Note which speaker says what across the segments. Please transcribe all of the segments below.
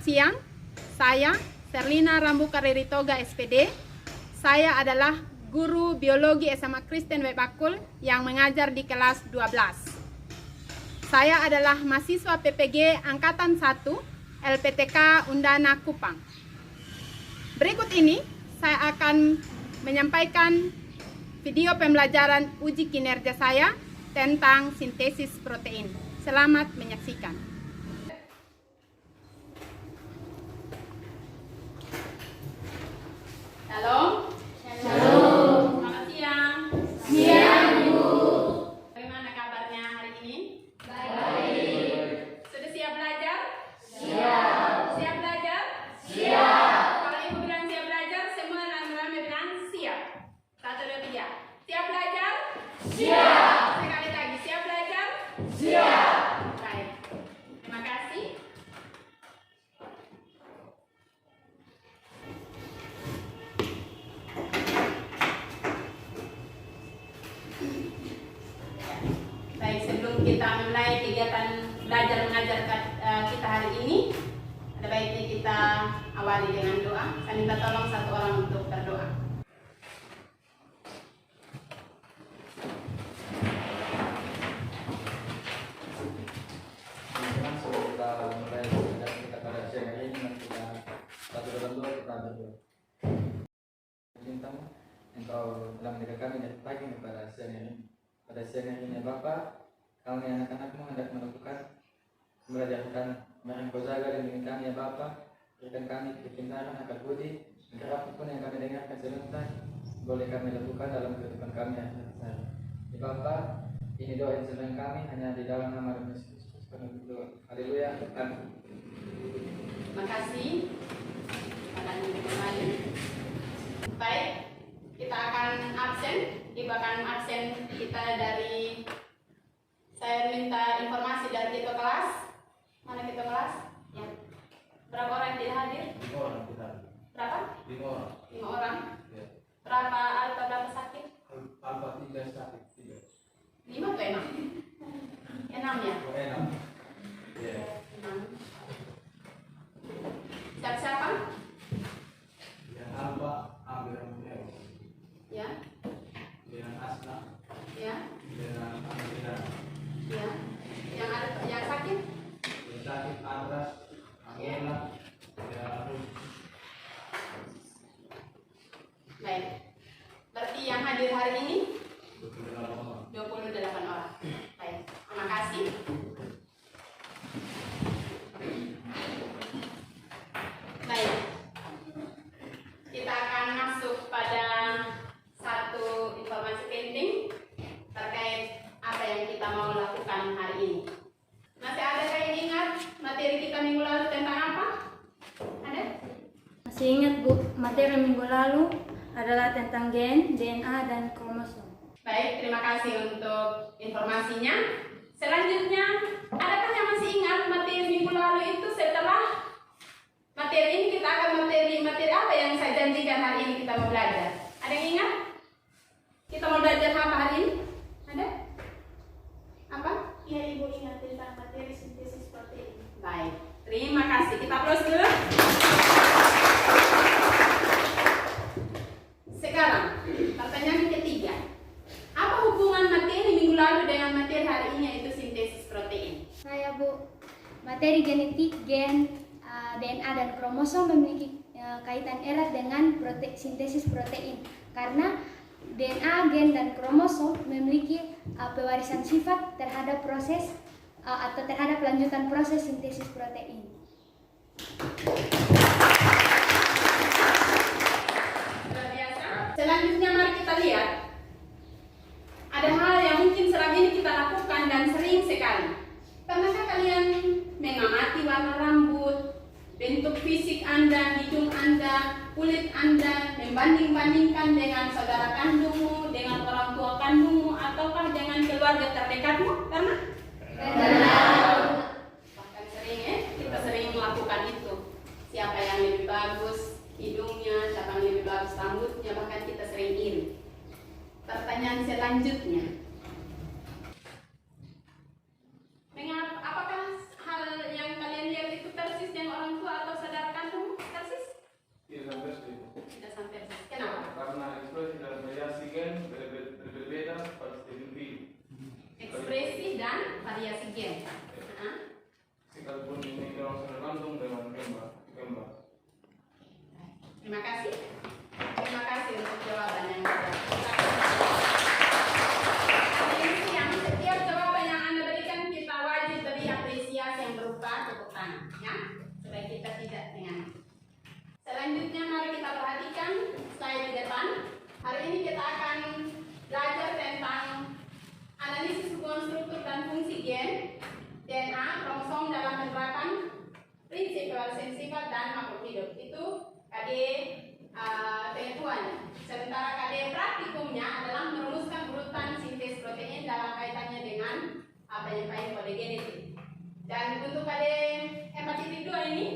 Speaker 1: Selamat siang, saya Serlina Rambuka Reritoga SPD. Saya adalah guru biologi SMA Kristen Webakul yang mengajar di kelas 12. Saya adalah mahasiswa PPG Angkatan 1 LPTK Undana Kupang. Berikut ini saya akan menyampaikan video pembelajaran uji kinerja saya tentang sintesis protein. Selamat menyaksikan. Halo.
Speaker 2: Halo.
Speaker 1: Selamat siang.
Speaker 2: Siang, Bu.
Speaker 1: Bagaimana kabarnya hari ini?
Speaker 2: Baik.
Speaker 1: Sudah siap belajar?
Speaker 2: Siap.
Speaker 1: Siap belajar?
Speaker 2: Siap.
Speaker 1: Kalau Ibu bilang siap belajar, semua rame-rame bilang siap. 1, 2, 3. Siap belajar?
Speaker 2: Siap.
Speaker 1: Sekali lagi, siap belajar?
Speaker 2: Siap.
Speaker 1: Baik. Terima kasih. Baik, sebelum kita mulai kegiatan belajar mengajar kita hari ini, ada baiknya kita awali dengan doa. Saya minta tolong satu orang untuk berdoa.
Speaker 3: Sebelum kita mulai belajar kita pada siang hari ini, kita satu dalam doa kita berdoa. Cintamu, Engkau telah menjaga kami dari pagi pada siang hari ini. Pada siang hari ini, Bapa, kami anak-anakmu hendak melakukan belajarkan mari Engkau jaga dan bimbing kami ya Bapa. Berikan kami kepintaran, akal budi, agar apapun yang kami dengarkan sebentar boleh kami lakukan dalam kehidupan kami hari-hari. Ya Bapa, ini doa yang sedang kami hanya di dalam nama Tuhan Yesus. Haleluya. Amin.
Speaker 1: Terima kasih. Kembali. Baik, kita akan absen. Ibu akan absen kita dari. Saya minta informasi dari ketua kelas. Mana ketua kelas? Ya. Berapa orang yang tidak hadir?
Speaker 3: 5 orang kita.
Speaker 1: Berapa?
Speaker 3: 5 orang.
Speaker 1: 5 orang.
Speaker 3: Ya.
Speaker 1: Berapa alfa berapa sakit?
Speaker 3: Alfa 3 sakit 3.
Speaker 1: 5 atau 6? 6 ya?
Speaker 3: Oh, 6. Ya.
Speaker 1: 6. Siapa?
Speaker 3: Yang Alfa ambil Romeo.
Speaker 1: Ya.
Speaker 3: Dengan Asna.
Speaker 1: Ya.
Speaker 3: Dengan Amina.
Speaker 1: Ya. Yang sakit?
Speaker 3: Yang sakit Andras. Angela. Dan Arun.
Speaker 1: Baik. Berarti yang hadir hari ini
Speaker 3: 28 orang.
Speaker 1: 28 orang. Baik. Terima kasih. Baik. Kita akan masuk pada satu informasi penting terkait apa yang kita mau lakukan hari ini. Masih ada yang ingat materi kita minggu lalu tentang apa? Ada?
Speaker 2: Masih ingat, Bu, materi minggu lalu adalah tentang gen, DNA, dan kromosom.
Speaker 1: Baik, terima kasih untuk informasinya. Selanjutnya, adakah yang masih ingat materi minggu lalu itu setelah materi ini kita akan materi apa yang saya janjikan hari ini kita mau belajar? Ada yang ingat? Kita mau belajar apa hari ini? Ada? Apa?
Speaker 4: Ya, Ibu ingat tentang materi sintesis protein.
Speaker 1: Baik, terima kasih. Kita close dulu. Sekarang, pertanyaan ketiga. Apa hubungan materi minggu lalu dengan materi hari ini yaitu sintesis protein?
Speaker 2: Saya, Bu, materi genetik, gen, DNA, dan kromosom memiliki kaitan erat dengan sintesis protein karena DNA, gen, dan kromosom memiliki pewarisan sifat terhadap proses atau terhadap lanjutan proses sintesis protein.
Speaker 1: Luar biasa. Selanjutnya mari kita lihat. Ada hal yang mungkin selama ini kita lakukan dan sering sekali. Pernahkah kalian mengamati warna rambut, bentuk fisik Anda, hidung Anda, kulit Anda, membanding-bandingkan dengan saudara kandungmu, dengan orang tua kandungmu, ataukah dengan keluarga terdekatmu? Pernah? Bahkan sering kita sering melakukan itu. Siapa yang lebih bagus hidungnya, siapa yang lebih bagus rambutnya, bahkan kita sering iri. Pertanyaan selanjutnya, apakah hal yang kalian lihat itu persis dengan orang tua atau variasi gen.
Speaker 5: Sekalipun ini langsung tergantung dengan gambar.
Speaker 1: Terima kasih. Terima kasih untuk jawaban yang sudah. Yang setiap jawaban yang Anda berikan kita wajib beri apresiasi yang berupa tepuk tangan, ya, supaya kita tidak dengan. Selanjutnya mari kita perhatikan slide di depan. Hari ini kita akan belajar tentang analisis hubungan struktur dan fungsi gen, DNA, kromosom dalam penerapan prinsip evolusi sifat dan makhluk hidup. Itu KD pengetahuan. Sementara KD praktikumnya adalah merumuskan urutan sintesis protein dalam kaitannya dengan penyampaian kode genetik. Dan untuk KD 4.2 ini,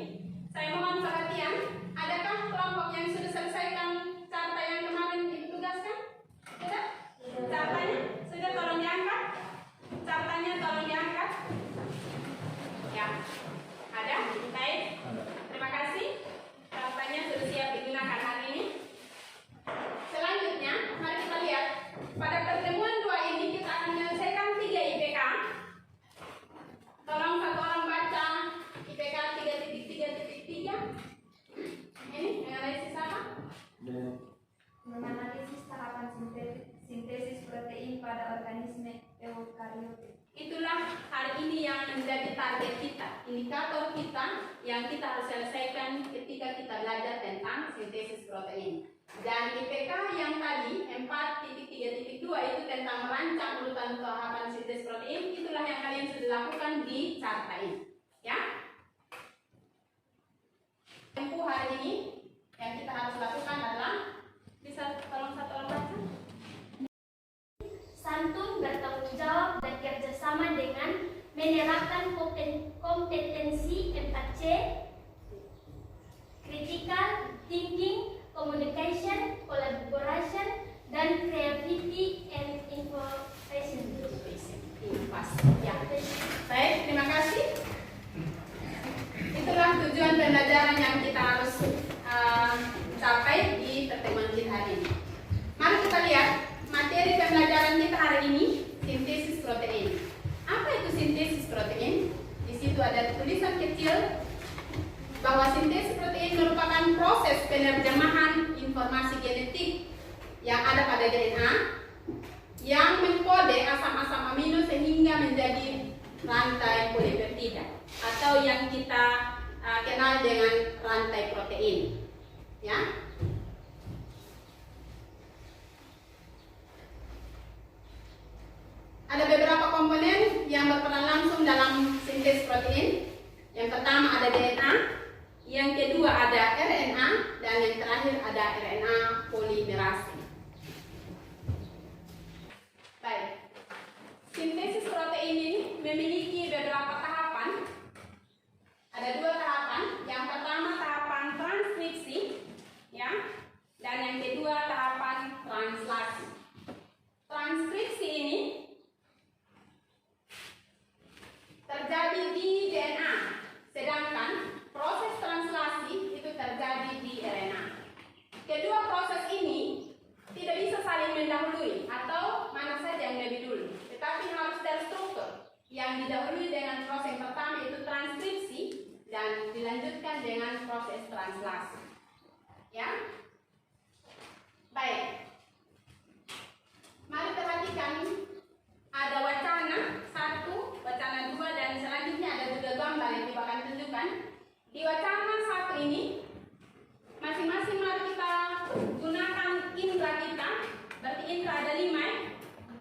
Speaker 1: saya mohon perhatian. Adakah kelompok yang sudah selesaikan carta yang kemarin ditugaskan? Sudah? Cartanya? Sudah, tolong diangkat. Cartanya tolong diangkat. Ya. Ada? Baik. Terima kasih. Cartanya sudah siap digunakan hari ini. Selanjutnya, mari kita lihat. Pada pertemuan 2 ini kita akan menyelesaikan 3 IPK. Tolong satu orang baca IPK 3.3.3. Ini menganalisis apa?
Speaker 2: Menganalisis tahapan sintesis protein pada organisme eukariotik.
Speaker 1: Itulah hari ini yang menjadi target kita, indikator kita yang kita harus selesaikan ketika kita belajar tentang sintesis protein. Dan IPK yang tadi 4.3.2 itu tentang merancang urutan tahapan sintesis protein, itulah yang kalian sudah lakukan di carta ini, ya. Tempuh hari ini yang kita harus lakukan adalah, bisa tolong satu orang baca?
Speaker 2: Santun, bertanggung jawab, dan kerjasama dengan menerapkan kompetensi 4C, critical thinking, communication, collaboration, dan creativity and innovation.
Speaker 1: Ya. Baik, terima kasih. Itulah tujuan pembelajaran yang kita harus capai di pertemuan kita hari ini. Mari kita lihat materi pembelajaran kita hari ini, sintesis protein. Apa itu sintesis protein? Di situ ada tulisan kecil bahwa sintesis protein merupakan proses penerjemahan informasi genetik yang ada pada DNA yang mengkode asam-asam amino sehingga menjadi rantai polipeptida atau yang kita kenal dengan rantai protein, ya. Ada beberapa komponen yang berperan langsung dalam sintesis protein. Yang pertama ada DNA, yang kedua ada RNA, dan yang terakhir ada RNA polimerase. Baik. Sintesis protein ini memiliki beberapa tahapan. Ada 2 tahapan. Yang pertama tahapan transkripsi, ya, dan yang kedua tahapan translasi. Transkripsi ini terjadi di DNA, sedangkan proses translasi itu terjadi di RNA. Kedua proses ini tidak bisa saling mendahului atau mana saja yang lebih dulu, tetapi harus terstruktur. Yang didahului dengan proses pertama itu transkripsi dan dilanjutkan dengan proses translasi. Ya, baik. Mari perhatikan. Ada wacana 1, wacana 2, dan selanjutnya ada juga gambar yang Ibu akan tunjukkan. Di wacana 1 ini, masing-masing mari kita gunakan indera kita. Berarti indera ada 5, ya.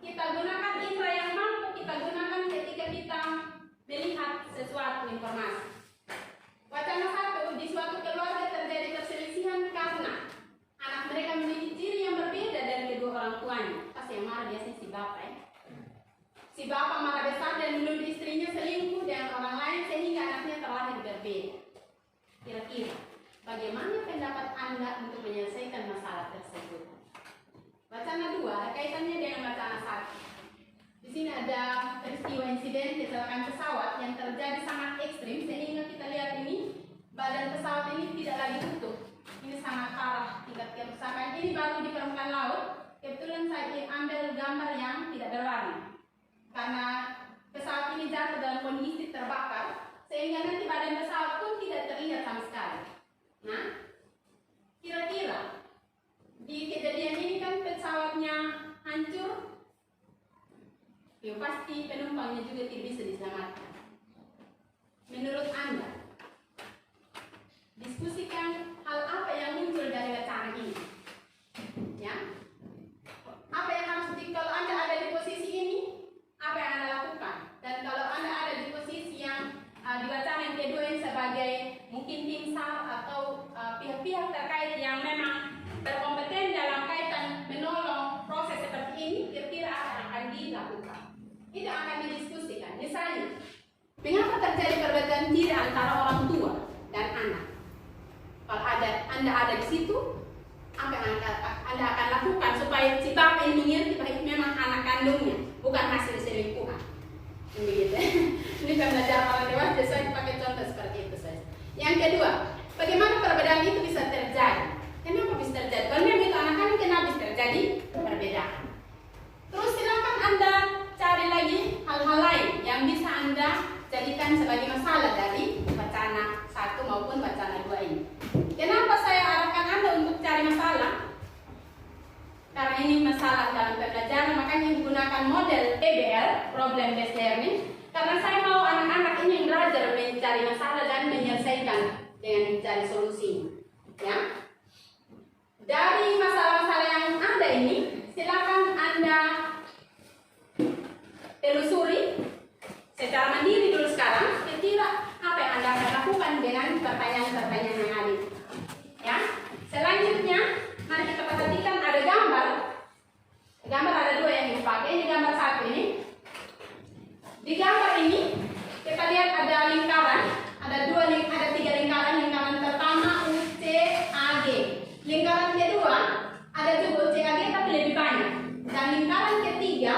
Speaker 1: Kita gunakan indera yang mampu kita gunakan ketika kita melihat sesuatu informasi. Wacana 1, di suatu keluarga terjadi perselisihan karena anak mereka memiliki ciri yang berbeda dari kedua orang tuanya. Pasti yang marah biasanya si bapak, ya. Si bapak marah besar dan menuduh istrinya selingkuh dengan orang lain sehingga anaknya terlahir berbeda. Kira-kira bagaimana pendapat Anda untuk menyelesaikan masalah tersebut? Wacana 2 ada kaitannya dengan wacana 1. Di sini ada peristiwa insiden kecelakaan pesawat yang terjadi sangat ekstrim sehingga kita lihat ini badan pesawat ini tidak lagi utuh. Ini sangat parah tingkat kerusakan. Ini baru di permukaan laut. Kebetulan saya ambil gambar yang tidak berwarna. Karena pesawat ini dalam kondisi terbakar sehingga nanti badan pesawat pun tidak terlihat sama sekali. Nah, kira-kira di kejadian ini kan pesawatnya hancur, ya pasti penumpangnya juga tidak bisa diselamatkan. Menurut Anda, diskusikan hal apa yang muncul dari wacana ini? Ya, apa yang harus kalau Anda ada di posisi ini, apa yang Anda lakukan? Dan kalau Anda ada di posisi yang di wacana yang kedua ini sebagai mungkin tim SAR atau pihak-pihak terkait yang memang berkompeten dalam kaitan menolong proses seperti ini, kira-kira apa yang akan dilakukan? Itu akan didiskusikan. Misalnya, mengapa terjadi perbedaan diri antara orang tua dan anak? Kalau Anda ada di situ, apa yang Anda akan lakukan supaya si bapak ini mengerti bahwa itu memang anak kandungnya, bukan hasil selingkuhan. Begitu. Ini pembelajaran orang dewasa, saya pakai contoh seperti itu saja. Yang kedua, bagaimana perbedaan itu bisa terjadi? Kenapa bisa terjadi? Kalau memang itu anak-anak, kenapa bisa terjadi perbedaan? Terus silakan Anda cari lagi hal-hal lain yang bisa Anda jadikan sebagai masalah dari wacana 1 maupun wacana 2 ini. Kenapa saya arahkan Anda untuk cari masalah? Karena ini masalah dalam pembelajaran, makanya menggunakan model PBL, Problem Based Learning. Karena saya mau anak-anak ini belajar mencari masalah dan menyelesaikan dengan mencari solusi. Ya. Dari masalah-masalah yang ada ini, silakan Anda telusuri secara mandiri dulu sekarang, kira-kira apa yang Anda akan lakukan dengan pertanyaan-pertanyaan yang ada. Ya. Selanjutnya, mari kita perhatikan ada gambar. Gambar ada 2 yang dipakai. Ini gambar 1 ini. Di gambar ini kita lihat ada lingkaran, ada 3 lingkaran. Lingkaran pertama UCAG. Lingkaran kedua ada juga UCAG tapi lebih banyak. Dan lingkaran ketiga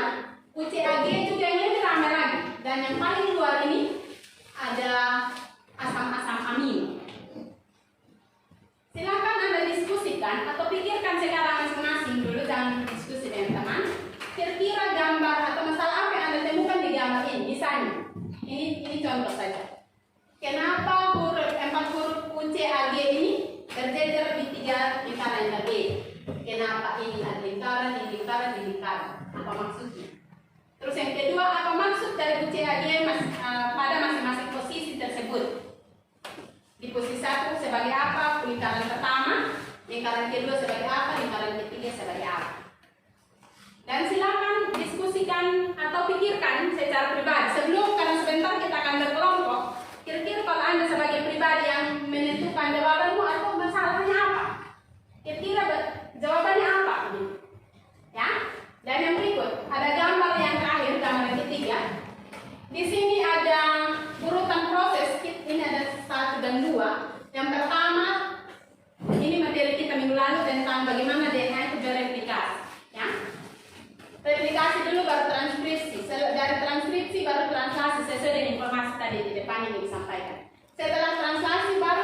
Speaker 1: UCAG juga yang lebih ramai lagi. Dan yang paling luar ini ada asam-asam amino. Silakan Anda diskusikan atau pikirkan sekarang masing-masing dulu, jangan diskusi dengan teman. Kira-kira gambar atau masalah apa yang Anda temukan di gambar ini? Misalnya, ini contoh saja. Kenapa 4 huruf UCAG ini berjejer di 3 lingkaran yang berbeda? Kenapa ini ada lingkaran, ini lingkaran, ini lingkaran? Apa maksudnya? Terus yang kedua, apa maksud dari UCAG pada masing-masing posisi tersebut? Di posisi 1 sebagai apa? Lingkaran pertama, lingkaran kedua sebagai apa? Lingkaran ketiga sebagai apa? Dan silakan diskusikan atau pikirkan secara pribadi. Sebelum, karena sebentar kita akan berkelompok, kira-kira kalau Anda sebagai pribadi yang menentukan jawabanmu atau masalahnya apa? Kira-kira jawabannya apa? Ya? Dan yang berikut, ada gambar yang terakhir, gambar yang ketiga. Di sini ada urutan proses, ini ada 1 dan 2. Yang pertama, ini materi kita minggu lalu tentang bagaimana DNA itu bereplikasi. Ya? Replikasi dulu baru transkripsi. Dari transkripsi baru translasi sesuai dengan informasi tadi di depan ini disampaikan. Setelah translasi baru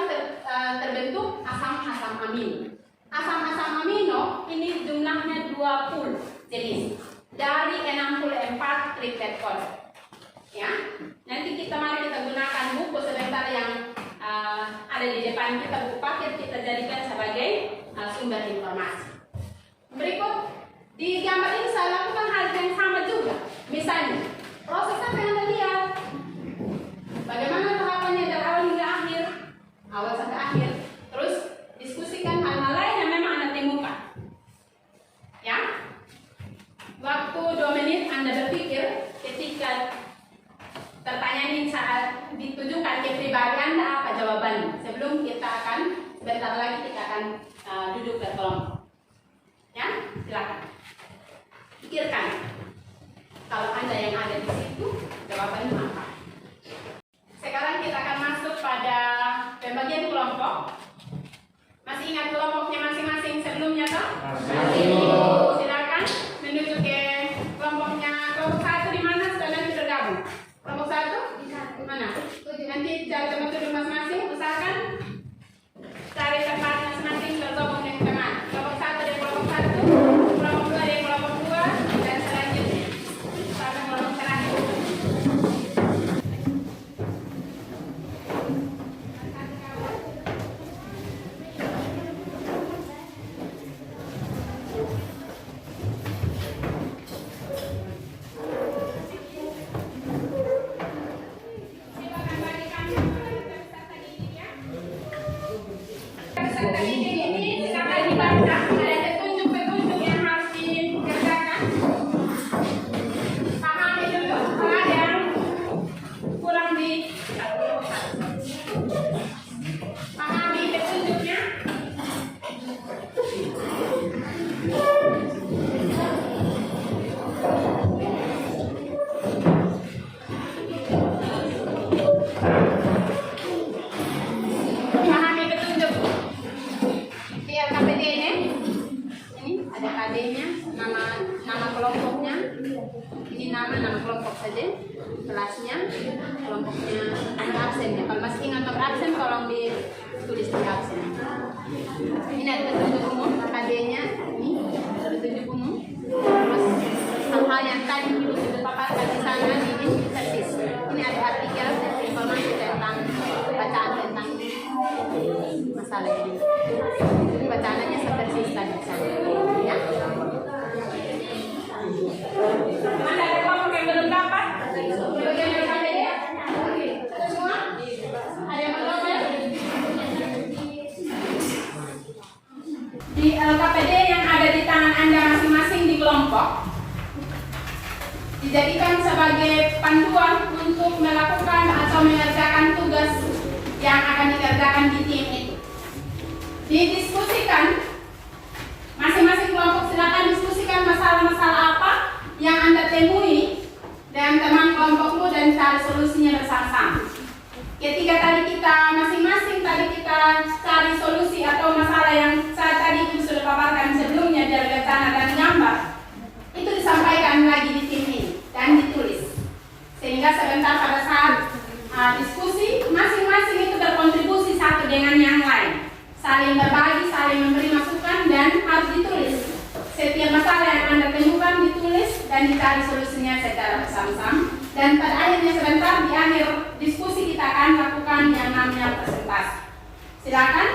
Speaker 1: terbentuk asam-asam amino. Asam-asam amino ini jumlahnya 20 jenis dari 64 triplet kode. Ya, nanti mari kita gunakan buku sebentar yang ada di depan kita, buku paket kita jadikan sebagai sumber informasi. Berikut di gambar ini saya lakukan hal yang sama juga. Misalnya, proses apa yang Anda lihat? Bagaimana tahapannya dari awal hingga akhir? Awal sampai akhir. Terus diskusikan hal-hal lain yang memang Anda temukan. Ya, waktu 2 menit Anda berpikir ketika pertanyaan ini saat ditujukan ke pribadi Anda, apa jawabannya? Sebelum sebentar lagi kita akan duduk berkelompok. Ya, silakan. Pikirkan. Kalau Anda yang ada di situ, jawabannya apa? Sekarang kita akan masuk pada pembagian kelompok. Masih ingat kelompoknya masing-masing sebelumnya, toh? Masih. Silakan menuju ke kelompoknya. Kelompok 1 di mana? Sekalian sudah gabung. Kelompok 1 mana? Nanti cari tempat duduk masing-masing. Usahakan cari tempatnya ini sekarang dibaca ada petunjuk-petunjuk yang harus dikerjakan. Pahami dulu kalau ada yang kurang di pahami petunjuknya. Pahami petunjuk di LKPD ini ada KD-nya, nama kelompoknya, ini nama kelompok saja, kelasnya, kelompoknya, nomor absennya. Kalau masih ingat nomor absen, tolong ditulis di absen. Ini ada petunjuk umum, KD-nya, ini ada petunjuk umum. Terus hal-hal yang tadi dulu sudah paparkan di sana, ini tersis. Ini ada artikel informasi tentang bacaan tentang masalah ini. Ini bacaannya seperti tadi sana. Ya. Mana ada kelompok yang belum dapat? Bagian yang ada ya? Semua? Ada yang belum ya? Di LKPD yang ada di tangan Anda masing-masing di kelompok dijadikan sebagai panduan untuk melakukan atau mengerjakan tugas yang akan dikerjakan di tim itu. Didiskusikan, masing-masing kelompok silakan diskusikan masalah-masalah apa yang Anda temui dengan teman kelompokmu dan cari solusinya bersama-sama. Ketika tadi kita masing-masing cari solusi atau masalah yang saya tadi itu sudah paparkan sebelumnya dari rencana dan gambar, itu disampaikan lagi di tim ini dan ditulis. Sehingga sebentar pada saat diskusi, masing-masing itu berkontribusi satu dengan yang lain, saling berbagi, saling memberi masukan, dan harus ditulis. Setiap masalah yang Anda temukan ditulis dan dicari solusinya secara bersama-sama. Dan pada akhirnya sebentar di akhir diskusi kita akan lakukan yang namanya presentasi. Silakan,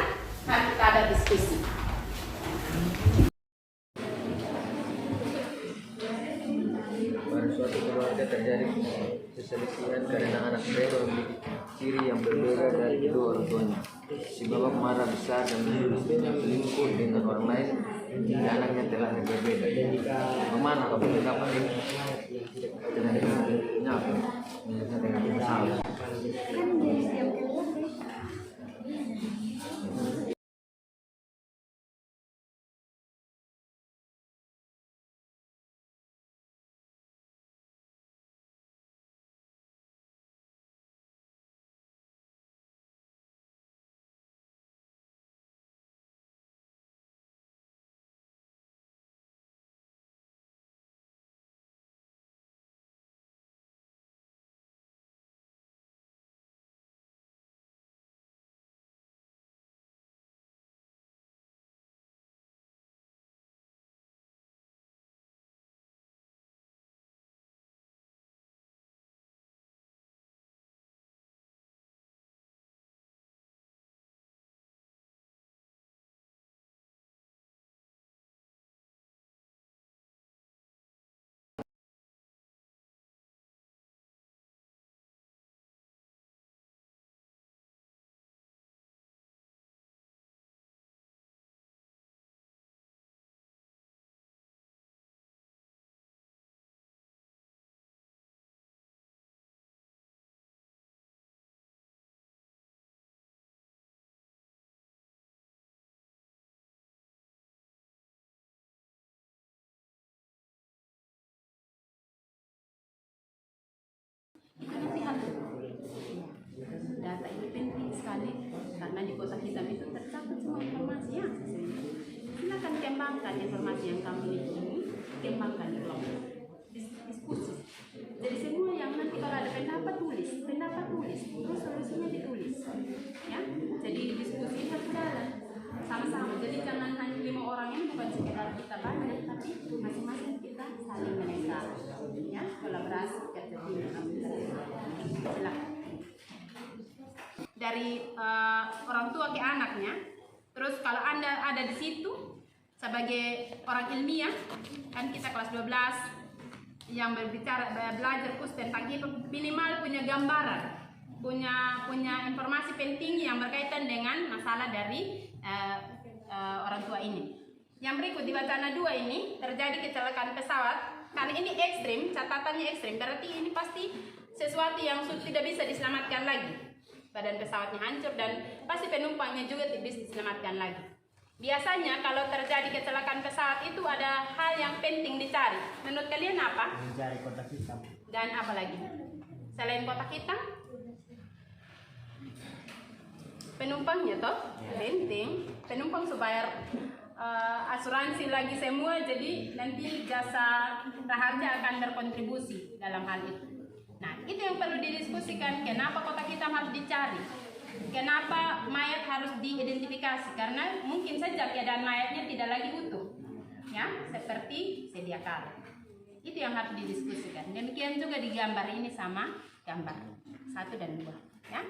Speaker 1: mari kita berdiskusi.
Speaker 3: Pada suatu keluarga terjadi perselisihan karena anak mereka memiliki ciri yang berbeda dari kedua orang tuanya. Si bapak marah besar dan menuduh istrinya selingkuh dengan orang lain hingga anaknya telah berbeda. Bagaimana kamu berpendapat ini? Dengan apa? Dengan masalah.
Speaker 1: Data ini penting sekali karena di kotak hitam itu tercatat semua informasi yang sesuai. Silakan kembangkan informasi yang kamu miliki ini, kembangkan di kelompok, diskusi. Jadi semua yang nanti kalau ada pendapat tulis, terus solusinya ditulis, ya. Jadi diskusi harus jalan sama-sama. Jadi jangan hanya 5 orang ini bukan sekedar kita banyak, tapi masing-masing kita saling melengkapi, ya. Kolaborasi kerja tim. Silakan. Dari orang tua ke anaknya. Terus kalau Anda ada di situ sebagai orang ilmiah, kan kita kelas 12 yang belajar khusus tentang itu, minimal punya gambaran, punya informasi penting yang berkaitan dengan masalah dari orang tua ini. Yang berikut di wacana 2 ini terjadi kecelakaan pesawat. Karena ini ekstrim, catatannya ekstrim, berarti ini pasti sesuatu yang tidak bisa diselamatkan lagi. Badan pesawatnya hancur dan pasti penumpangnya juga tidak bisa diselamatkan lagi. Biasanya kalau terjadi kecelakaan pesawat itu ada hal yang penting dicari. Menurut kalian apa?
Speaker 6: Mencari kotak hitam.
Speaker 1: Dan apa lagi? Selain kotak hitam? Penumpangnya toh penting. Penumpang supaya asuransi lagi semua, jadi nanti jasa raharja akan berkontribusi dalam hal itu. Nah, itu yang perlu didiskusikan. Kenapa kotak hitam harus dicari? Kenapa mayat harus diidentifikasi? Karena mungkin saja keadaan mayatnya tidak lagi utuh, ya, seperti sedia kala. Itu yang harus didiskusikan. Demikian juga di gambar ini sama gambar 1 dan 2. Ya,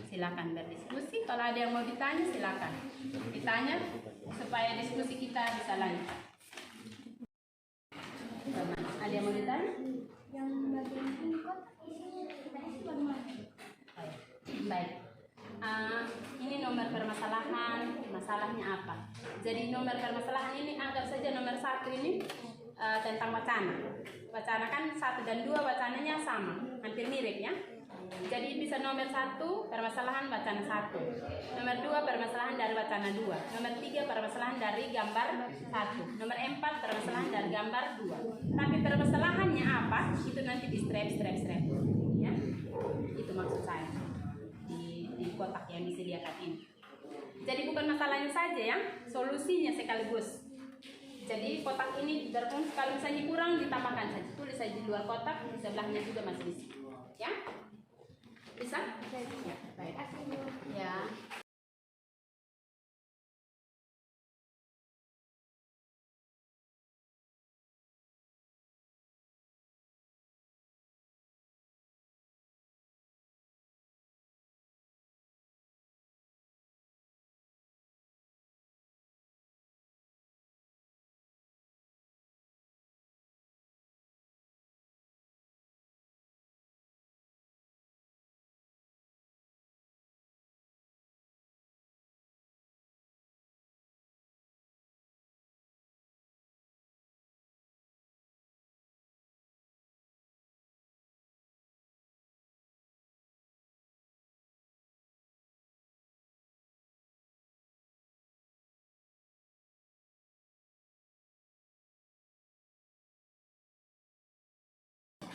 Speaker 1: silakan berdiskusi. Kalau ada yang mau ditanya, silakan ditanya supaya diskusi kita bisa lanjut. Ada yang mau ditanya?
Speaker 2: Yang bagian ini kotak isinya ITS bagaimana?
Speaker 1: Baik. Ini nomor permasalahan, masalahnya apa? Jadi nomor permasalahan ini anggap saja nomor 1 ini tentang wacana. Wacana kan 1 dan 2 wacananya sama, hampir mirip ya. Jadi bisa nomor 1 permasalahan wacana 1, nomor 2 permasalahan dari wacana 2, nomor 3 permasalahan dari gambar 1, nomor 4 permasalahan dari gambar 2. Tapi permasalahannya apa? Itu nanti di strap ya. Itu maksud saya di kotak yang disediakan ini. Jadi bukan masalahnya saja ya, solusinya sekaligus. Jadi kotak ini berfungsi, kalau misalnya kurang ditambahkan saja, tulis saja di luar kotak, di sebelahnya juga masih bisa. Ya? Bisa? Ya, baik. Ya.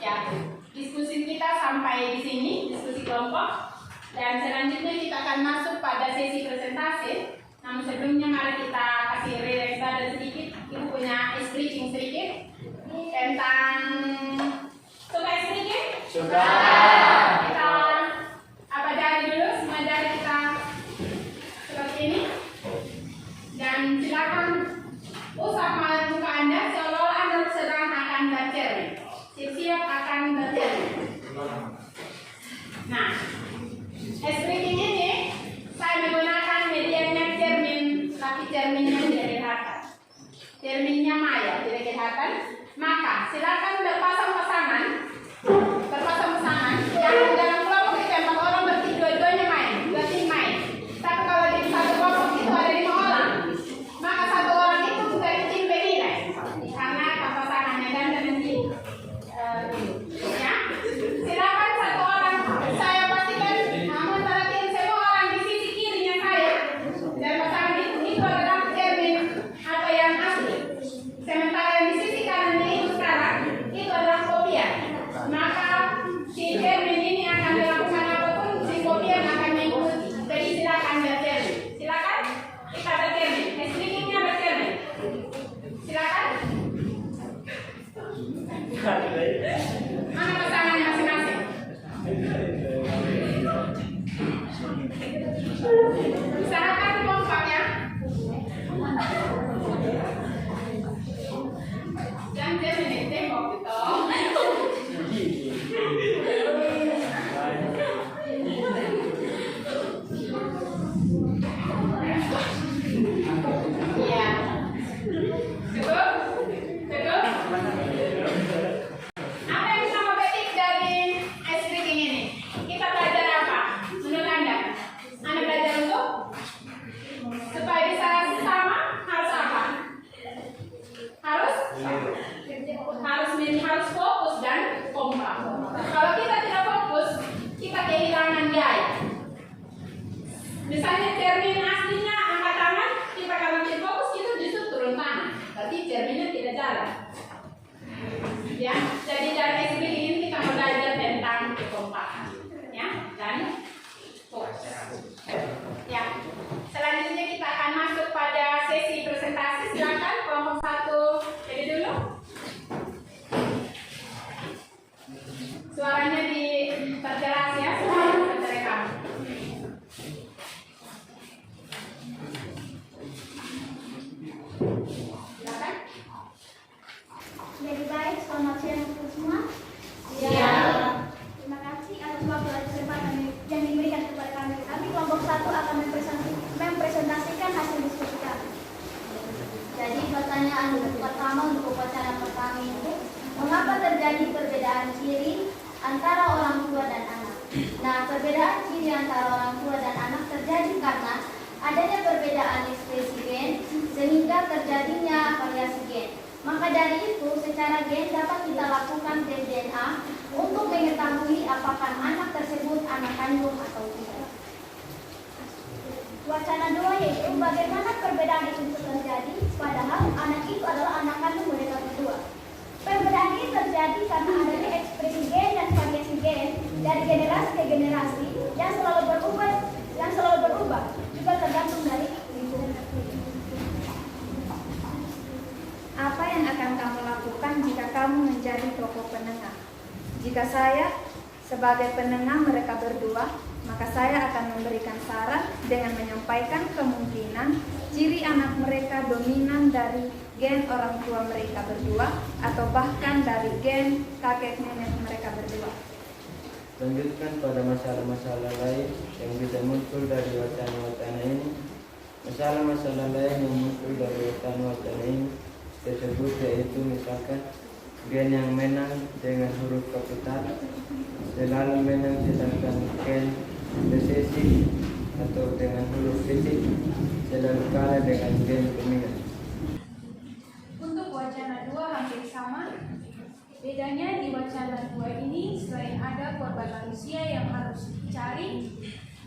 Speaker 1: Ya, diskusi kita sampai di sini, diskusi kelompok. Dan selanjutnya kita akan masuk pada sesi presentasi. Namun sebelumnya mari kita kasih relax dan sedikit. Ibu punya speaking sedikit tentang suka sedikit? Suka. Kita apa dari dulu, semua dari kita seperti ini. Dan silakan usap muka Anda seolah-olah Anda sedang akan bercermin. Siap akan bercermin. Nah, speaking ini saya menggunakan medianya cermin, tapi cerminnya tidak kelihatan. Cerminnya maya, tidak kelihatan. Maka silakan berpasang pasangan. Yang dalam kelompok itu 4 orang berarti dua-duanya main, 2 tim main. Tapi kalau di satu kelompok itu ada 5 orang, maka 1 orang itu dari tim bernilai. Karena pasangannya dan nanti ya. Silakan 1 orang. Saya pastikan memperhatikan semua orang di sisi kirinya saya. Dan pasangan itu adalah cermin atau yang asli. Sementara di sisi kanannya itu sekarang itu adalah kopian. Maka si cermin ini akan melakukan apapun, si kopian akan mengikuti. Jadi silakan bercermin. Silakan kita bercermin. Speakingnya bercermin. Silakan. Mana pasangannya masing-masing? Usahakan kompak ya. Jangan cermin tembok gitu. Iya. Cukup? Apa yang bisa memetik dari speaking ini? Kita belajar apa? Menurut Anda? Anda belajar untuk Suaranya diperjelas ya, supaya terekam. Silakan.
Speaker 2: Jadi baik, selamat siang untuk semua.
Speaker 1: Iya.
Speaker 2: Terima kasih atas waktu dan kesempatan yang diberikan kepada kami. Kami kelompok 1 akan mempresentasikan hasil diskusi kami. Jadi pertanyaan pertama untuk upacara pertama itu, mengapa terjadi perbedaan ciri antara orang tua dan anak? Nah, perbedaan ciri antara orang tua dan anak terjadi karena adanya perbedaan ekspresi gen sehingga terjadinya variasi gen. Maka dari itu, secara gen dapat kita lakukan tes DNA untuk mengetahui apakah anak tersebut anak kandung atau tidak. Wacana 2 yaitu bagaimana perbedaan itu terjadi, padahal anak itu adalah anak kandung mereka berdua. Perbedaan ini terjadi karena adanya ekspresi gen dan variasi gen dari generasi ke generasi yang selalu berubah, juga tergantung dari lingkungan. Apa yang akan kamu lakukan jika kamu menjadi tokoh penengah? Jika saya sebagai penengah mereka berdua, maka saya akan memberikan saran dengan menyampaikan kemungkinan ciri anak mereka dominan dari gen orang tua mereka berdua atau bahkan dari gen kakek nenek mereka berdua.
Speaker 6: Lanjutkan pada masalah-masalah lain yang bisa muncul dari wacana-wacana ini. Masalah-masalah lain yang muncul dari wacana-wacana ini tersebut yaitu misalkan gen yang menang dengan huruf kapital selalu menang, sedangkan gen resesi atau dengan huruf kecil selalu kalah dengan gen dominan.
Speaker 7: Untuk wacana 2 hampir sama. Bedanya di wacana 2 ini selain ada korban manusia yang harus dicari,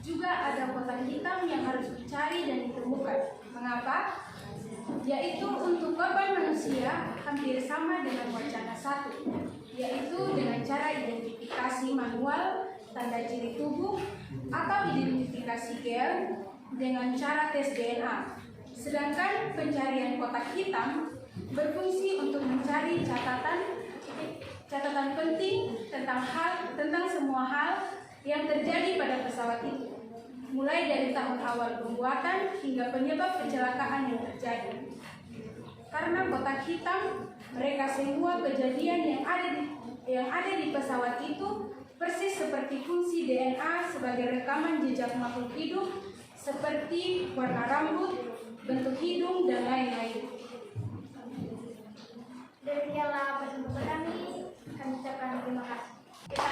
Speaker 7: juga ada kotak hitam yang harus dicari dan ditemukan. Mengapa? Yaitu untuk korban manusia hampir sama dengan wacana 1, yaitu dengan cara identifikasi manual tanda ciri tubuh atau identifikasi gen dengan cara tes DNA. Sedangkan pencarian kotak hitam berfungsi untuk mencari catatan penting tentang semua hal yang terjadi pada pesawat itu, mulai dari tahun awal pembuatan hingga penyebab kecelakaan yang terjadi. Karena kotak hitam, mereka semua kejadian yang ada di pesawat itu persis seperti fungsi DNA sebagai rekaman jejak makhluk hidup seperti warna rambut, bentuk hidung, dan lain-lain.
Speaker 2: Demikianlah penjelasan kami ucapkan terima kasih. Kita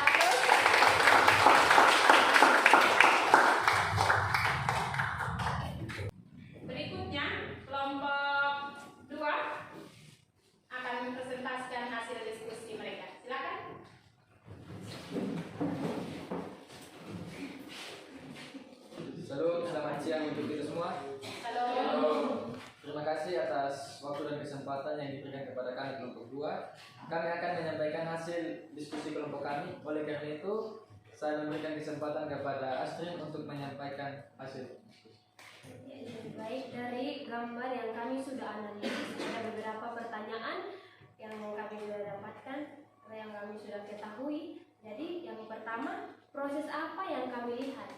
Speaker 1: Berikutnya, kelompok 2 akan mempresentasikan hasil diskusi mereka. Silakan.
Speaker 3: Salam, selamat siang untuk kita semua.
Speaker 1: Halo.
Speaker 3: Terima kasih atas waktu dan kesempatan yang diberikan kepada kami kelompok 2. Kami akan menyampaikan hasil diskusi kelompok kami. Oleh karena itu, saya memberikan kesempatan kepada Astrid untuk menyampaikan hasil.
Speaker 2: baik, dari gambar yang kami sudah analisis, ada beberapa pertanyaan yang kami sudah dapatkan, yang kami sudah ketahui. Jadi yang pertama, proses apa yang kami lihat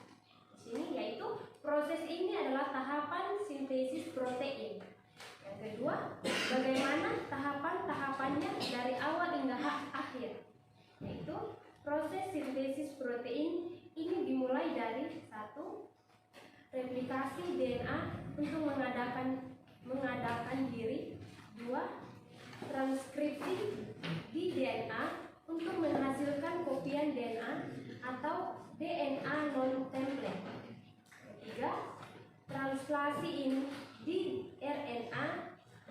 Speaker 2: di sini, yaitu proses ini adalah tahapan sintesis protein. Yang kedua, bagaimana tahapan-tahapannya dari awal hingga akhir, yaitu proses sintesis protein ini dimulai dari 1. Replikasi DNA untuk mengadakan diri. 2. Transkripsi di DNA untuk menghasilkan kopian DNA atau DNA non-template. 3. Translasi di RNA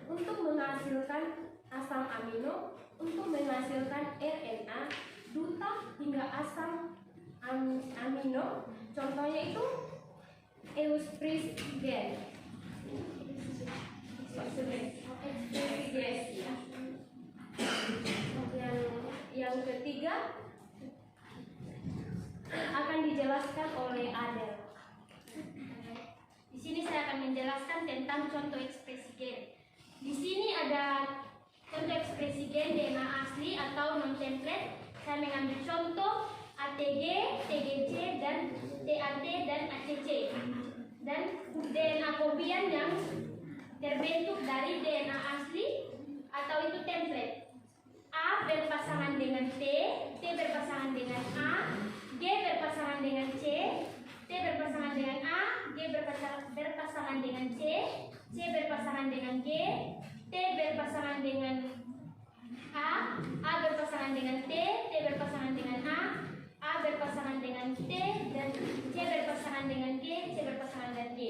Speaker 2: untuk menghasilkan asam amino untuk menghasilkan RNA duta hingga asam amino. Contohnya itu Euspris gen. Yang ketiga akan dijelaskan oleh Adel. Di sini saya akan menjelaskan tentang contoh ekspresi gen. Di sini ada contoh ekspresi gen DNA asli atau non template saya mengambil contoh ATG, TGC, dan TAT dan ACC. Dan DNA kopian yang terbentuk dari DNA asli atau itu template. A berpasangan dengan T berpasangan dengan A, G berpasangan dengan C berpasangan dengan A, G berpasangan dengan C berpasangan dengan G, T berpasangan dengan A berpasangan dengan T berpasangan dengan A berpasangan dengan T, dan C berpasangan dengan G, C berpasangan dengan D.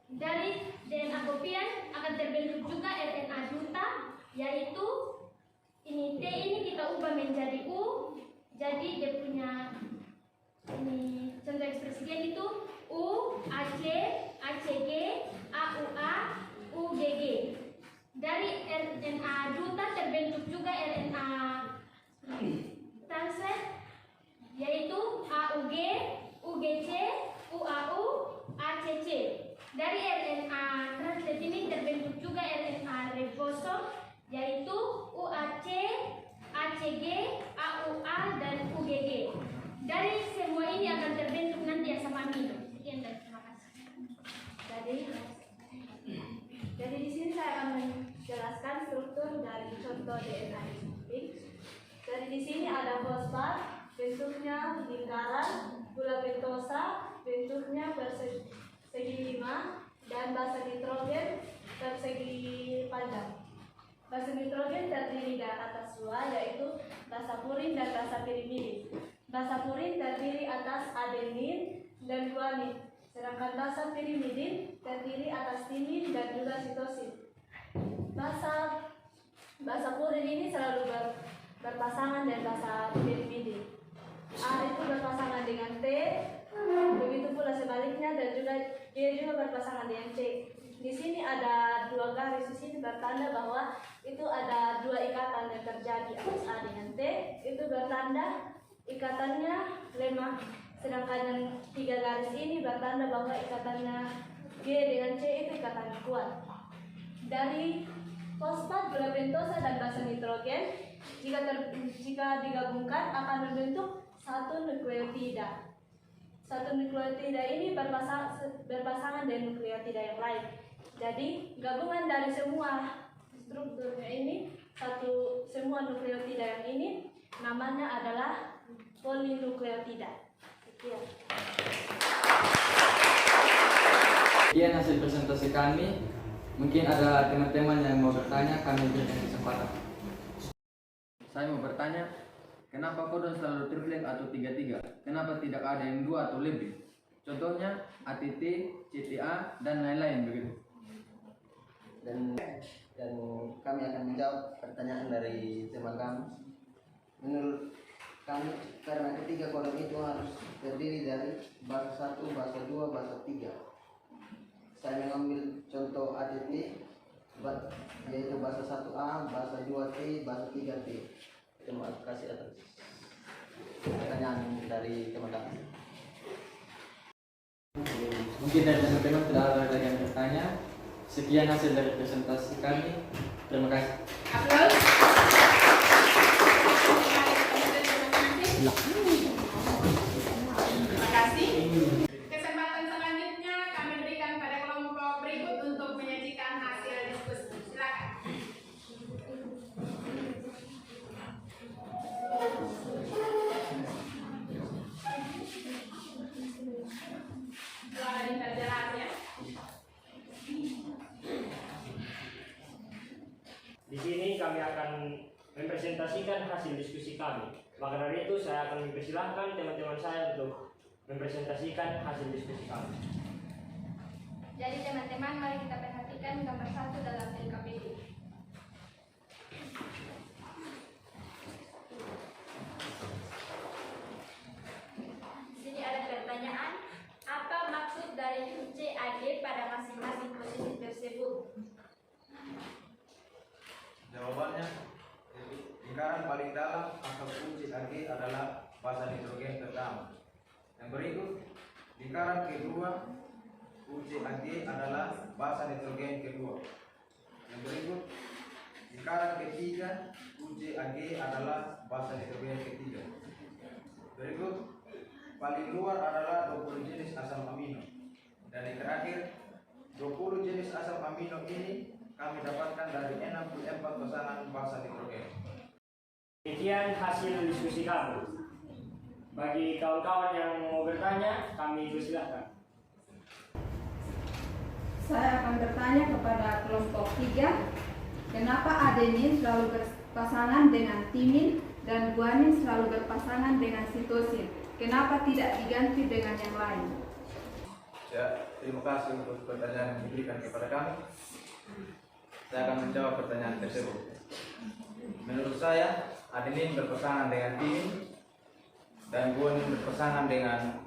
Speaker 2: Dari DNA kopian akan terbentuk juga RNA duta, yaitu ini T ini kita ubah menjadi U, jadi dia punya ini contoh ekspresi gen itu U, AC, ACG, AUA, UGG. Dari RNA duta terbentuk juga RNA translate, yaitu AUG, UGC, UAU, ACC. Dari RNA translate ini terbentuk juga RNA ribosom, yaitu UAC, ACG, AUA, dan UGG. Dari semua ini akan terbentuk nanti asam amino. Sekian dan terima kasih.
Speaker 4: Jadi di sini saya akan menjelaskan struktur dari contoh DNA ini. Jadi di sini ada fosfat, bentuknya lingkaran, gula pentosa, bentuknya persegi 5, dan basa nitrogen persegi panjang. Basa nitrogen terdiri dari atas dua, yaitu basa purin dan basa pirimidin. Basa purin terdiri atas adenin dan guanin, sedangkan basa pirimidin terdiri atas timin dan juga sitosin. Basa purin ini selalu berpasangan dengan basa pirimidin. A itu berpasangan dengan T, begitu pula sebaliknya, dan juga G juga berpasangan dengan C. Di sini ada dua garis, di sini bertanda bahwa itu ada dua ikatan yang terjadi atas A dengan T, itu bertanda ikatannya lemah. Sedangkan yang tiga garis ini bertanda bahwa ikatannya G dengan C itu ikatan kuat. Dari fosfat, gula pentosa, dan basa nitrogen, jika digabungkan akan membentuk satu nukleotida. Satu nukleotida ini berpasangan dengan nukleotida yang lain. Jadi gabungan dari semua strukturnya ini, semua nukleotida yang ini namanya adalah polinukleotida. Sekian.
Speaker 3: Sekian hasil presentasi kami. Mungkin ada teman-teman yang mau bertanya, kami berikan kesempatan. Saya mau bertanya, kenapa kodon selalu triplet atau 33? Kenapa tidak ada yang 2 atau lebih? Contohnya ATT, CTA, dan lain-lain begitu.
Speaker 6: Dan kami akan menjawab pertanyaan dari teman kami. Menurut kami, karena ketiga kodon itu harus terdiri dari bahasa 1, bahasa 2, bahasa 3. Saya mengambil contoh ATT, yaitu bahasa 1A, bahasa 2T, bahasa 3T. Terima kasih atas pertanyaan dari teman kami.
Speaker 3: Mungkin dari teman-teman tidak ada lagi yang bertanya. Sekian hasil dari presentasi kami. Terima kasih.
Speaker 1: Aplaus. Terima kasih. Kesempatan selanjutnya kami berikan pada kelompok berikut untuk menyajikan hasil diskusi. Silakan. Suara diperjelas ya.
Speaker 8: Di sini kami akan mempresentasikan hasil diskusi kami. Maka dari itu saya akan mempersilahkan teman-teman saya untuk mempresentasikan hasil diskusi kami.
Speaker 2: Jadi teman-teman, mari kita perhatikan gambar 1 dalam LKPD. Di sini ada pertanyaan, apa maksud dari CAG pada masing-masing posisi tersebut?
Speaker 9: Jawabannya, lingkaran paling dalam atau kunci AG adalah basa nitrogen pertama. Yang berikut, lingkaran kedua kunci AG adalah basa nitrogen kedua. Yang berikut, lingkaran ketiga UJAG adalah bahasa nitrogen ketiga. Berikut, paling luar adalah 20 jenis asam amino. Dan yang terakhir, 20 jenis asam amino ini kami dapatkan dari 64 pasangan basa nitrogen.
Speaker 8: Demikian hasil diskusi kami. Bagi kawan-kawan yang mau bertanya, kami persilahkan.
Speaker 10: Saya akan bertanya kepada kelompok 3, kenapa adenin selalu berpasangan dengan timin dan guanin selalu berpasangan dengan sitosin? Kenapa tidak diganti dengan yang lain?
Speaker 9: Ya, terima kasih untuk pertanyaan yang diberikan kepada kami. Saya akan menjawab pertanyaan tersebut. Menurut saya, adenin berpasangan dengan timin dan guanin berpasangan dengan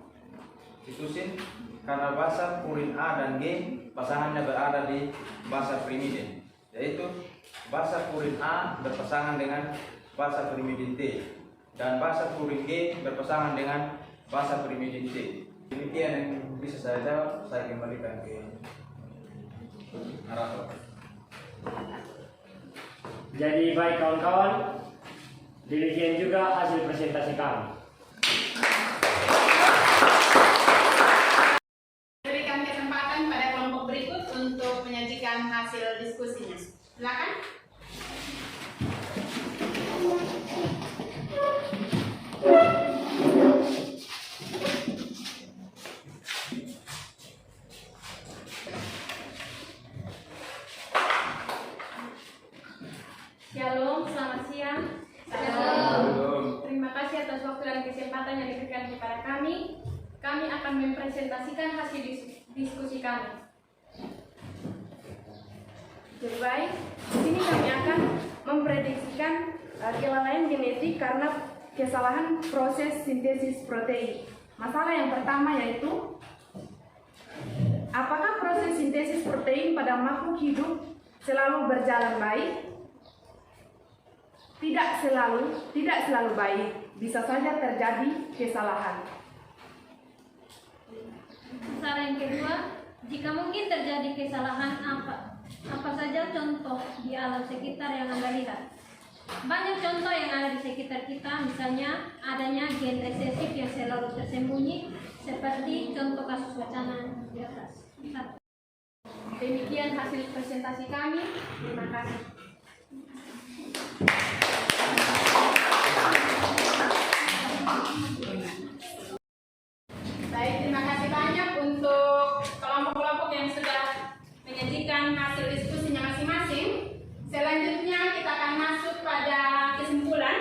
Speaker 9: sitosin karena basa purin A dan G pasangannya berada di basa pirimidin, yaitu basa purin A berpasangan dengan basa pirimidin T dan basa purin G berpasangan dengan basa pirimidin T. Demikian yang bisa saya jawab. Saya kembalikan ke narator.
Speaker 8: Jadi baik kawan-kawan, demikian juga hasil presentasi kami.
Speaker 1: Berikan kesempatan pada kelompok berikut untuk menyajikan hasil diskusinya. Silakan.
Speaker 2: Shalom, selamat siang.
Speaker 9: Shalom.
Speaker 2: Terima kasih atas waktu dan kesempatan yang diberikan kepada kami. Kami akan mempresentasikan hasil diskusi kami. Jadi baik, di sini kami akan memprediksikan kelalaian genetik karena kesalahan proses sintesis protein. Masalah yang pertama yaitu, apakah proses sintesis protein pada makhluk hidup selalu berjalan baik? Tidak selalu baik, bisa saja terjadi kesalahan.
Speaker 11: Masalah yang kedua, jika mungkin terjadi kesalahan apa saja contoh di alam sekitar yang Anda lihat? Banyak contoh yang ada di sekitar kita, misalnya adanya gen resesif yang selalu tersembunyi, seperti contoh kasus wacana di atas.
Speaker 2: Demikian hasil presentasi kami. Terima kasih.
Speaker 1: Baik, terima kasih banyak untuk kelompok-kelompok yang sudah menyajikan hasil diskusinya masing-masing. Selanjutnya kita akan masuk pada kesimpulan.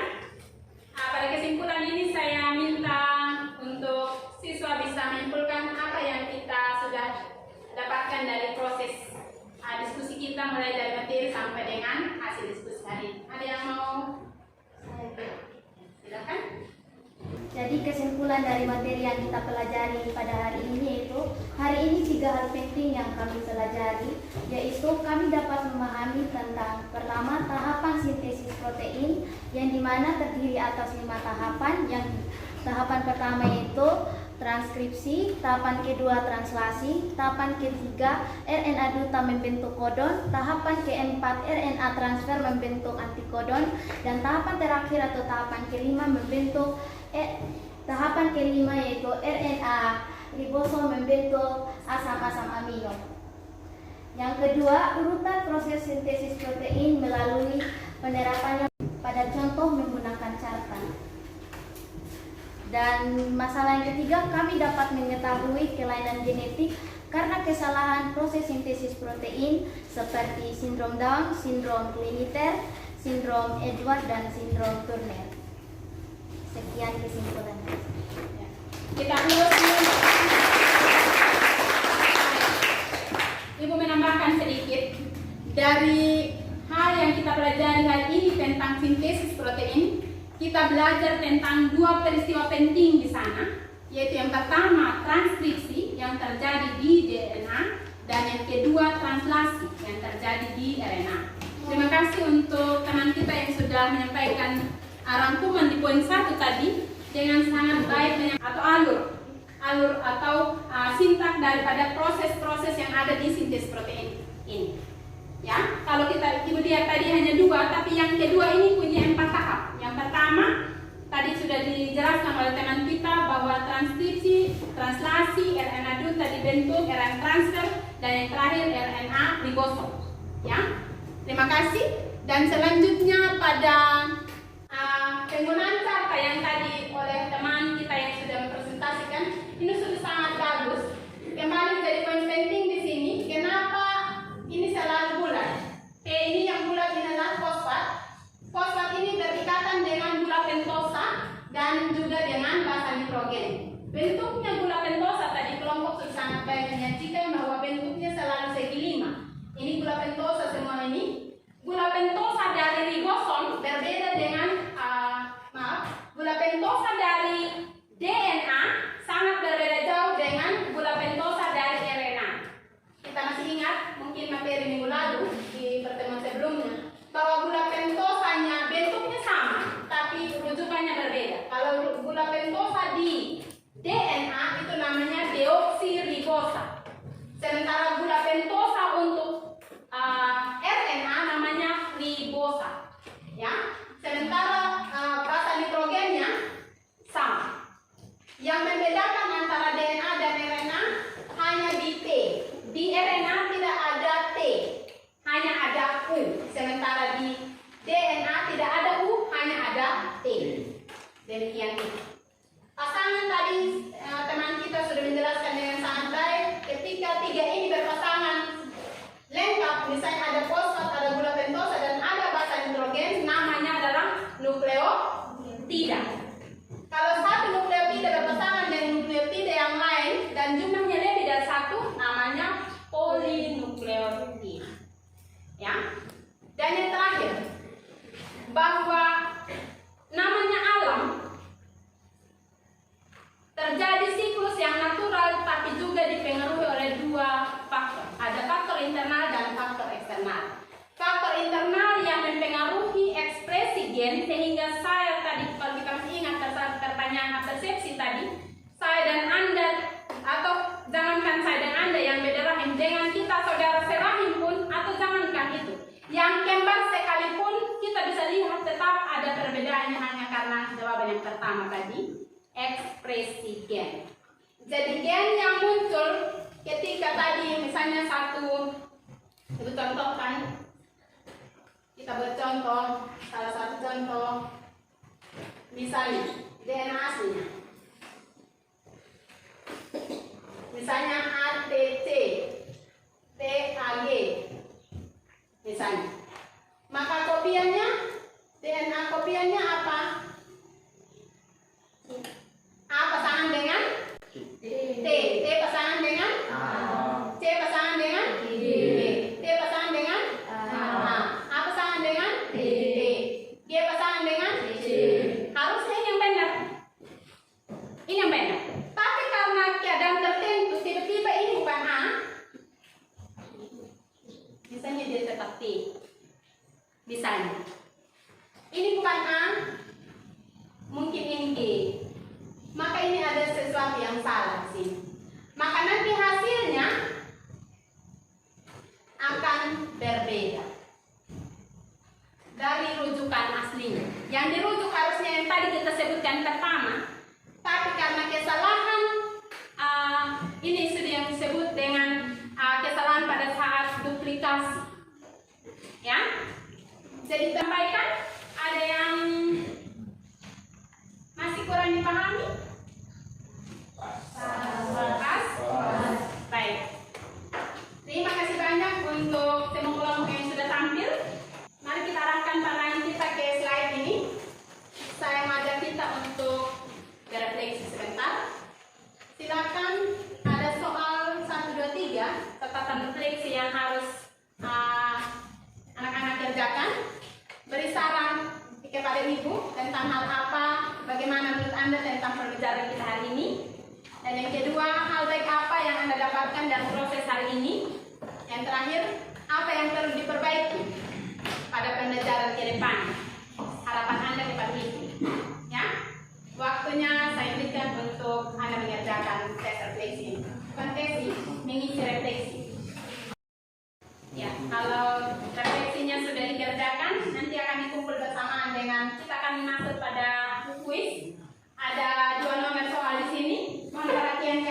Speaker 1: Pada kesimpulan ini saya minta untuk siswa bisa menyimpulkan apa yang kita sudah dapatkan dari proses diskusi kita, mulai dari materi sampai dengan hasil diskusi hari ini. Ada yang mau? Silakan.
Speaker 2: Jadi kesimpulan dari materi yang kita pelajari pada hari ini yaitu, hari ini 3 hal penting yang kami pelajari, yaitu kami dapat memahami tentang pertama tahapan sintesis protein yang dimana terdiri atas 5 tahapan. Yang tahapan pertama yaitu transkripsi, tahapan kedua translasi, tahapan ketiga RNA duta membentuk kodon, tahapan keempat RNA transfer membentuk antikodon, dan tahapan terakhir atau tahapan kelima membentuk tahapan kelima yaitu RNA ribosom membentuk asam-asam amino. Yang kedua, urutan proses sintesis protein melalui penerapannya pada contoh menggunakan carta. Dan masalah yang ketiga, kami dapat mengetahui kelainan genetik karena kesalahan proses sintesis protein seperti sindrom Down, sindrom Klineter, sindrom Edwards, dan sindrom Turner. Sekian kesimpulannya.
Speaker 1: Kita close. Ibu menambahkan sedikit dari hal yang kita pelajari hari ini tentang sintesis protein. Kita belajar tentang 2 peristiwa penting di sana, yaitu yang pertama transkripsi yang terjadi di DNA dan yang kedua translasi yang terjadi di RNA. Terima kasih untuk teman kita yang sudah menyampaikan rangkuman di poin 1 tadi dengan sangat baik atau alur atau sintak daripada proses-proses yang ada di sintesis protein ini. Ya, kalau kita ibu lihat tadi hanya 2, tapi yang kedua ini punya 4 tahap. Yang pertama tadi sudah dijelaskan oleh teman kita bahwa transkripsi, translasi, RNA duta dibentuk, RNA transfer, dan yang terakhir RNA ribosom. Ya, terima kasih. Dan selanjutnya pada penggunaan kata yang tadi oleh teman kita yang sudah mempresentasikan, ini sudah sangat bagus. Kembali jadi poin penting di sini, kenapa ini selalu bulat? Ini yang bulat ini adalah fosfat. Fosfat ini berikatan dengan gula pentosa dan juga dengan basa nitrogen. Bentuknya gula pentosa tadi kelompok sudah sangat baik menyajikan bahwa bentuknya selalu segi 5. Ini gula pentosa semua ini. Gula pentosa dari ribosom berbeda dengan gula pentosa dari DNA sangat berbeda jauh dengan gula pentosa dari RNA. Kita masih ingat mungkin materi minggu lalu di pertemuan sebelumnya bahwa gula pentosanya bentuknya sama tapi rujukannya berbeda. Kalau gula pentosa di DNA itu namanya deoksiribosa. Sementara gula pentosa untuk RNA namanya ribosa, ya. Sementara basa nitrogennya sama. Yang membedakan antara DNA dan RNA hanya di T. Di RNA tidak ada T, hanya ada U. Sementara di DNA tidak ada U, hanya ada T. Demikian itu. Pasangan tadi teman kita sudah menjelaskan dengan sangat baik. Ketika 3 ini berpasangan lengkap, misalnya ada fosfat, ada gula pentosa, dan ada basa nitrogen, namanya adalah nukleotida. Kalau satu nukleotida berpasangan dengan nukleotida yang lain dan jumlahnya lebih dari 1, namanya polinukleotida. Ya. Dan yang terakhir, bahwa namanya alam terjadi siklus yang natural tapi juga dipengaruhi oleh 2 faktor. Ada faktor internal dan faktor eksternal. Faktor internal yang mempengaruhi ekspresi gen sehingga saya tadi, kalau kita masih ingat pertanyaan persepsi tadi, saya dan Anda, atau jangankan saya dan Anda yang beda rahim, dengan kita saudara serahim pun, atau jangankan itu, yang kembar sekalipun kita bisa lihat tetap ada perbedaannya hanya karena jawaban yang pertama tadi, ekspresi gen. Jadi gen yang muncul ketika tadi misalnya itu contoh kan, kita buat contoh, salah satu contoh misalnya DNA aslinya, misalnya ATC TAG misalnya, maka kopiannya DNA kopiannya apa? A pasangan dengan T, T pasangan dengan C pasangan dengan D, T pasangan dengan A pasangan dengan D, G pasangan dengan C. Harusnya ini yang benar. Ini yang benar. Tapi karena keadaan tertentu tiba-tiba ini bukan A, misalnya dia tetap T, misalnya ini bukan A, mungkin ini G, maka ini ada sesuatu yang salah di sini. Maka nanti hasilnya akan berbeda dari rujukan aslinya. Yang dirujuk harusnya yang tadi kita sebutkan pertama, tapi karena kesalahan ini sudah yang disebut dengan kesalahan pada saat duplikasi, ya. Jadi sampaikan, ada yang masih kurang dipahami? Pas? Baik. Terima kasih banyak untuk semua kelompok yang sudah tampil. Mari kita arahkan pandangan kita ke slide ini. Saya mengajak kita untuk berefleksi sebentar. Silakan, ada soal 1, 2, 3 catatan refleksi yang harus anak-anak kerjakan. Beri saran kepada ibu tentang hal apa, bagaimana menurut Anda tentang pembelajaran kita hari ini. Dan yang kedua, hal baik apa yang Anda dapatkan dalam proses hari ini. Yang terakhir, apa yang perlu diperbaiki pada pembelajaran ke depan. Harapan Anda kepada ibu. Ya, waktunya saya berikan untuk Anda mengerjakan tes refleksi. Bukan tes, mengisi refleksi. Ya, kalau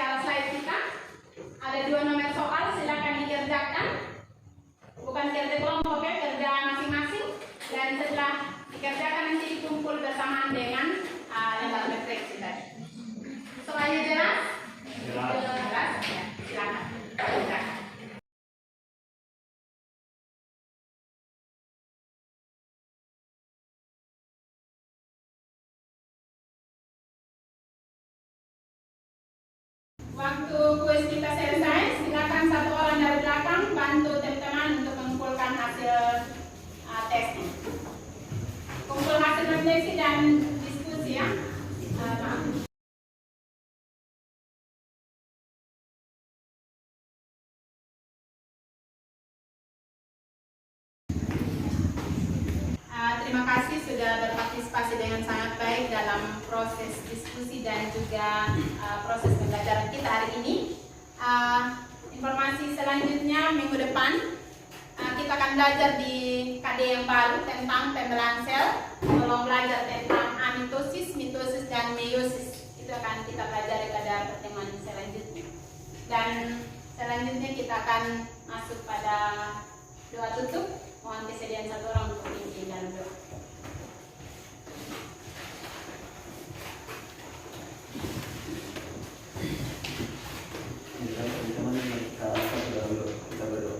Speaker 1: alas slide kita. Ada 2 nomor soal, silakan dikerjakan. Bukan kerja kelompok ya, kerja masing-masing. Dan setelah dikerjakan nanti dikumpul bersamaan dengan lembar refleksi tadi. Soalnya jelas? Jelas. Ya, silakan. Kerjakan. Waktu kuis kita selesai, silakan satu orang dari belakang bantu teman-teman untuk mengumpulkan hasil tesnya. Kumpul hasil refleksi dan diskusi ya. Maaf. Terima kasih sudah berpartisipasi dengan sangat baik dalam proses diskusi dan juga proses pembelajaran kita hari ini. Informasi selanjutnya minggu depan kita akan belajar di KD yang baru tentang pembelahan sel. Tolong belajar tentang amitosis, mitosis, dan meiosis. Itu akan kita pelajari pada pertemuan selanjutnya. Dan selanjutnya kita akan masuk pada doa tutup. Mohon kesediaan satu orang untuk memimpin dalam doa.
Speaker 6: Kita berdoa.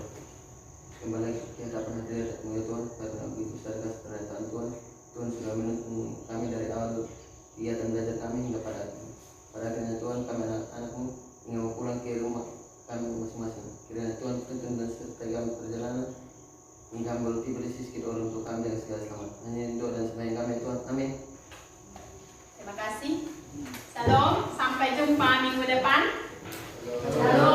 Speaker 6: Kembali kita pernah hadirat ya Tuhan, karena begitu cerdas pernyataan Tuhan. Tuhan sudah menuntun kami dari awal kegiatan belajar kami hingga pada akhirnya Tuhan kami anak-anakmu ingin mau pulang ke rumah kami masing-masing. Kiranya Tuhan tuntun dan sertai kami perjalanan hingga kami tiba di sisi orang untuk kami dengan segala selamat. Hanya doa dan sembahyang kami Tuhan. Amin.
Speaker 1: Terima kasih. Shalom. Sampai jumpa minggu depan. Shalom.